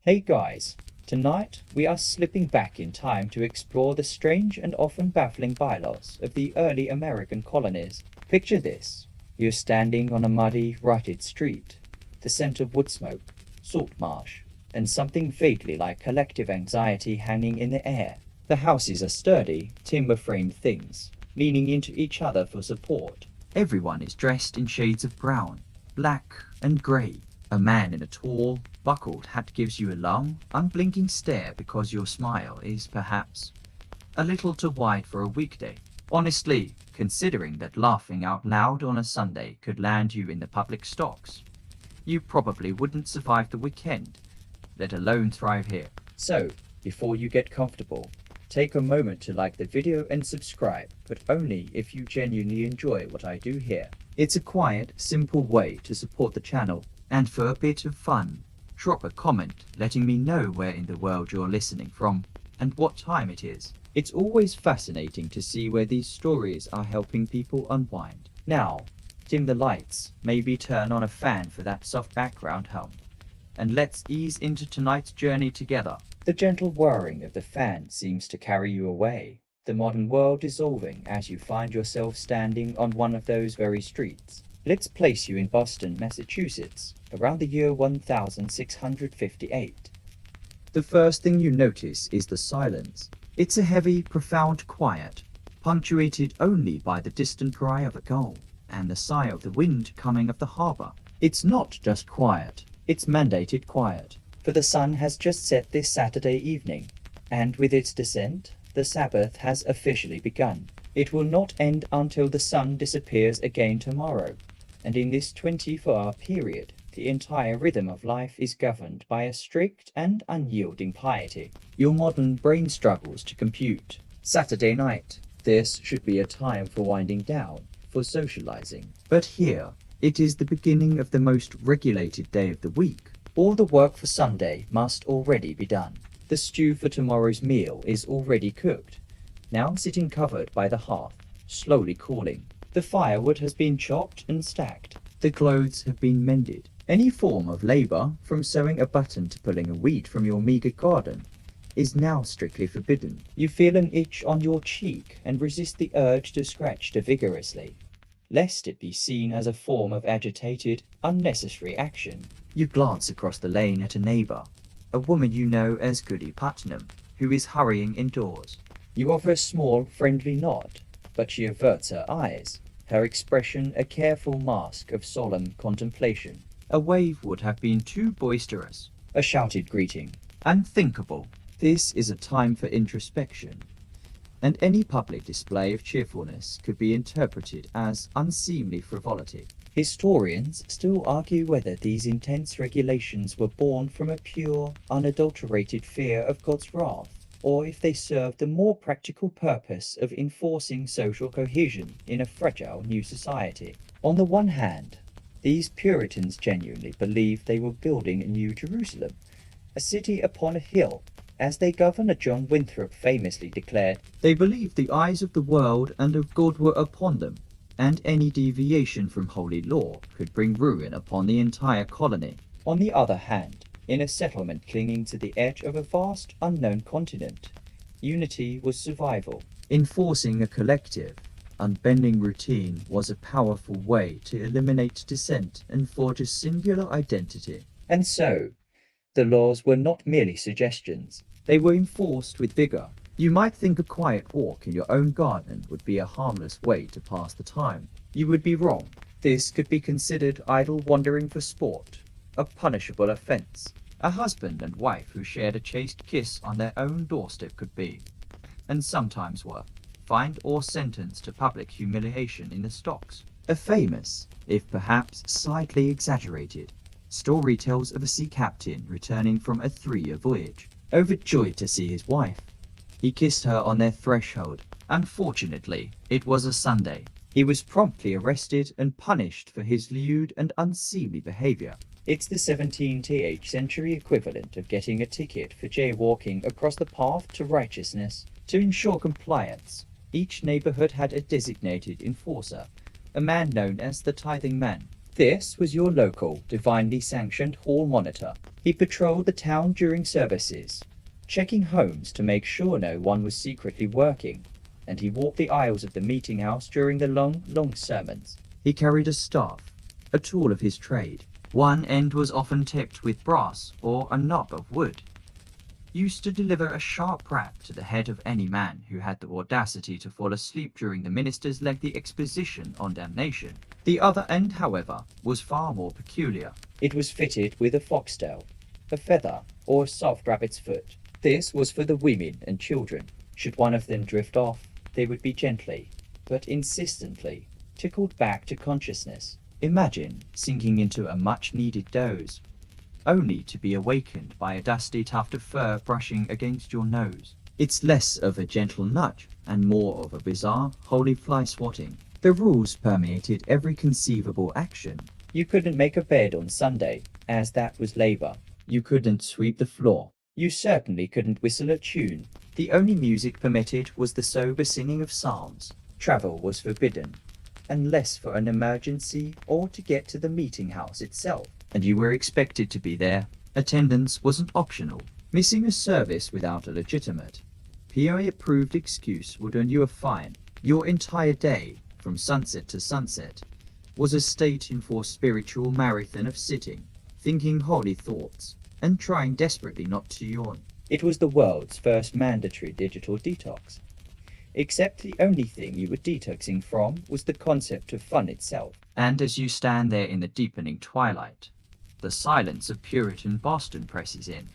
Hey guys, tonight we are slipping back in time to explore the strange and often baffling bylaws of the early American colonies. Picture this. You're standing on a muddy, rutted street, the scent of wood smoke, salt marsh, and something vaguely like collective anxiety hanging in the air. The houses are sturdy, timber-framed things, leaning into each other for support. Everyone is dressed in shades of brown, black, and grey. A man in a tall, buckled hat gives you a long, unblinking stare because your smile is, perhaps, a little too wide for a weekday. Honestly, considering that laughing out loud on a Sunday could land you in the public stocks, you probably wouldn't survive the weekend, let alone thrive here. So, before you get comfortable, take a moment to like the video and subscribe, but only if you genuinely enjoy what I do here. It's a quiet, simple way to support the channel. And for a bit of fun, drop a comment letting me know where in the world you're listening from and what time it is. It's always fascinating to see where these stories are helping people unwind. Now, dim the lights, maybe turn on a fan for that soft background hum, and let's ease into tonight's journey together. The gentle whirring of the fan seems to carry you away, the modern world dissolving as you find yourself standing on one of those very streets. Let's place you in Boston, Massachusetts, around the year 1658. The first thing you notice is the silence. It's a heavy, profound quiet, punctuated only by the distant cry of a gull and the sigh of the wind coming up the harbor. It's not just quiet, it's mandated quiet, for the sun has just set this Saturday evening, and with its descent, the Sabbath has officially begun. It will not end until the sun disappears again tomorrow. And in this 24-hour period, the entire rhythm of life is governed by a strict and unyielding piety. Your modern brain struggles to compute. Saturday night, this should be a time for winding down, for socializing. But here, it is the beginning of the most regulated day of the week. All the work for Sunday must already be done. The stew for tomorrow's meal is already cooked, now sitting covered by the hearth, slowly cooling. The firewood has been chopped and stacked. The clothes have been mended. Any form of labor, from sewing a button to pulling a weed from your meager garden, is now strictly forbidden. You feel an itch on your cheek and resist the urge to scratch too vigorously, lest it be seen as a form of agitated, unnecessary action. You glance across the lane at a neighbor, a woman you know as Goody Putnam, who is hurrying indoors. You offer a small, friendly nod, but she averts her eyes, her expression a careful mask of solemn contemplation. A wave would have been too boisterous, a shouted greeting unthinkable. This is a time for introspection, and any public display of cheerfulness could be interpreted as unseemly frivolity. Historians still argue whether these intense regulations were born from a pure, unadulterated fear of God's wrath, or if they served the more practical purpose of enforcing social cohesion in a fragile new society. On the one hand, these Puritans genuinely believed they were building a new Jerusalem, a city upon a hill. As their governor John Winthrop famously declared, they believed the eyes of the world and of God were upon them, and any deviation from holy law could bring ruin upon the entire colony. On the other hand, in a settlement clinging to the edge of a vast, unknown continent, unity was survival. Enforcing a collective, unbending routine was a powerful way to eliminate dissent and forge a singular identity. And so, the laws were not merely suggestions, they were enforced with vigor. You might think a quiet walk in your own garden would be a harmless way to pass the time. You would be wrong. This could be considered idle wandering for sport, a punishable offense. A husband and wife who shared a chaste kiss on their own doorstep could be, and sometimes were, fined or sentenced to public humiliation in the stocks. A famous, if perhaps slightly exaggerated, story tells of a sea captain returning from a 3-year voyage. Overjoyed to see his wife, he kissed her on their threshold. Unfortunately, it was a Sunday. He was promptly arrested and punished for his lewd and unseemly behavior. It's the 17th century equivalent of getting a ticket for jaywalking across the path to righteousness. To ensure compliance, each neighborhood had a designated enforcer, a man known as the tithing man. This was your local, divinely sanctioned hall monitor. He patrolled the town during services, checking homes to make sure no one was secretly working, and he walked the aisles of the meeting house during the long sermons. He carried a staff, a tool of his trade. One end was often tipped with brass or a knob of wood, used to deliver a sharp rap to the head of any man who had the audacity to fall asleep during the minister's lengthy exposition on damnation. The other end, however, was far more peculiar. It was fitted with a foxtail, a feather, or a soft rabbit's foot. This was for the women and children. Should one of them drift off, they would be gently, but insistently, tickled back to consciousness. Imagine sinking into a much-needed doze, only to be awakened by a dusty tuft of fur brushing against your nose. It's less of a gentle nudge and more of a bizarre, holy fly swatting. The rules permeated every conceivable action. You couldn't make a bed on Sunday, as that was labor. You couldn't sweep the floor. You certainly couldn't whistle a tune. The only music permitted was the sober singing of psalms. Travel was forbidden, unless for an emergency or to get to the meeting house itself, and you were expected to be there. Attendance wasn't optional. Missing a service without a legitimate, PI-approved excuse would earn you a fine. Your entire day, from sunset to sunset, was a state-enforced spiritual marathon of sitting, thinking holy thoughts, and trying desperately not to yawn. It was the world's first mandatory digital detox. Except the only thing you were detoxing from was the concept of fun itself. And as you stand there in the deepening twilight, the silence of Puritan Boston presses in,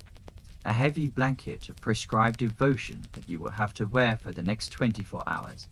a heavy blanket of prescribed devotion that you will have to wear for the next 24 hours.